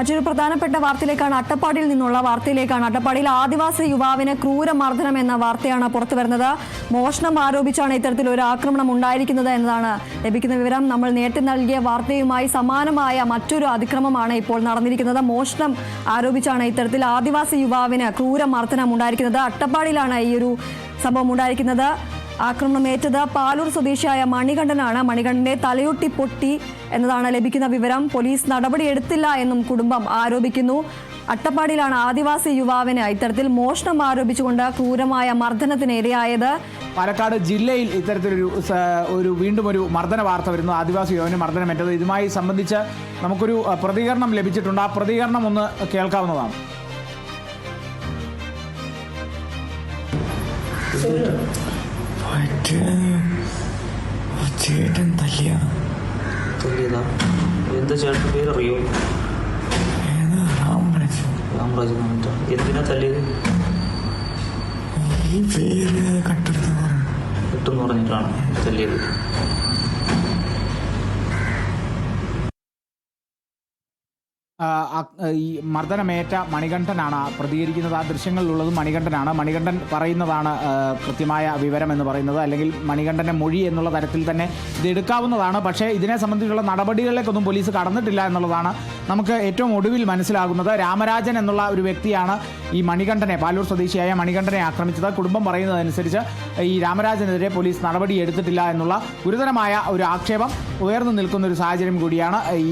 മറ്റൊരു പ്രധാനപ്പെട്ട വാർത്തയിലേക്കാണ് അട്ടപ്പാടിയിൽ നിന്നുള്ള വാർത്തയിലേക്കാണ്. അട്ടപ്പാടിയിൽ ആദിവാസി യുവാവിന് ക്രൂരമർദ്ദനം എന്ന വാർത്തയാണ് പുറത്തുവരുന്നത്. മോഷണം ആരോപിച്ചാണ് ഇത്തരത്തിൽ ഒരു ആക്രമണം ഉണ്ടായിരിക്കുന്നത് എന്നതാണ് ലഭിക്കുന്ന വിവരം. നമ്മൾ നേരത്തെ നൽകിയ വാർത്തയുമായി സമാനമായ മറ്റൊരു അതിക്രമമാണ് ഇപ്പോൾ നടന്നിരിക്കുന്നത്. മോഷണം ആരോപിച്ചാണ് ഇത്തരത്തിൽ ആദിവാസി യുവാവിന് ക്രൂരമർദ്ദനം ഉണ്ടായിരിക്കുന്നത്. അട്ടപ്പാടിയിലാണ് ഈ ഒരു സംഭവം ഉണ്ടായിരിക്കുന്നത്. ആക്രമണമേറ്റത് പാലൂർ സ്വദേശിയായ മണികണ്ഠനാണ്. മണികണ്ഠന്റെ തലയൊട്ടി പൊട്ടി എന്നതാണ് ലഭിക്കുന്ന വിവരം. പോലീസ് നടപടിയെടുത്തില്ല എന്നും കുടുംബം ആരോപിക്കുന്നു. അട്ടപ്പാടിയിലാണ് ആദിവാസി യുവാവിന് ഇത്തരത്തിൽ മോഷണം ആരോപിച്ചുകൊണ്ട് ക്രൂരമായ മർദ്ദനത്തിന് ഇരയായത്. പാലക്കാട് ജില്ലയിൽ ഇത്തരത്തിലൊരു വീണ്ടും ഒരു മർദ്ദന വാർത്ത വരുന്നു. ആദിവാസി യുവാവിന് മർദ്ദനമേറ്റത്. ഇതുമായി സംബന്ധിച്ച് നമുക്കൊരു പ്രതികരണം ലഭിച്ചിട്ടുണ്ട്. ആ പ്രതികരണം ഒന്ന് കേൾക്കാവുന്നതാണ്. ചേട്ടൻ തല്ലിയതാ. എന്താ ചേട്ടൻ പേരറിയോ? രാമരാജ്. എന്തിനാ തല്ലിയത്? ഈ പേര് കിട്ടെന്ന് പറഞ്ഞിട്ടാണ് തല്ലിയത്. ഈ മർദ്ദനമേറ്റ മണികണ്ഠനാണ് പ്രതികരിക്കുന്നത്. ആ ദൃശ്യങ്ങളിലുള്ളതും മണികണ്ഠനാണ്. മണികണ്ഠൻ പറയുന്നതാണ് കൃത്യമായ വിവരം എന്ന് പറയുന്നത്. അല്ലെങ്കിൽ മണികണ്ഠൻ്റെ മൊഴി എന്നുള്ള തരത്തിൽ തന്നെ ഇത് എടുക്കാവുന്നതാണ്. പക്ഷേ ഇതിനെ സംബന്ധിച്ചുള്ള നടപടികളിലേക്കൊന്നും പോലീസ് കടന്നിട്ടില്ല എന്നുള്ളതാണ് നമുക്ക് ഏറ്റവും ഒടുവിൽ മനസ്സിലാകുന്നത്. രാമരാജൻ എന്നുള്ള ഒരു വ്യക്തിയാണ് ഈ മണികണ്ഠനെ, പാലൂർ സ്വദേശിയായ മണികണ്ഠനെ ആക്രമിച്ചത്. കുടുംബം പറയുന്നതനുസരിച്ച് ഈ രാമരാജനെതിരെ പോലീസ് നടപടി എടുത്തിട്ടില്ല എന്നുള്ള ഗുരുതരമായ ഒരു ആക്ഷേപം ഉയർന്നു നിൽക്കുന്ന ഒരു സാഹചര്യം കൂടിയാണ് ഈ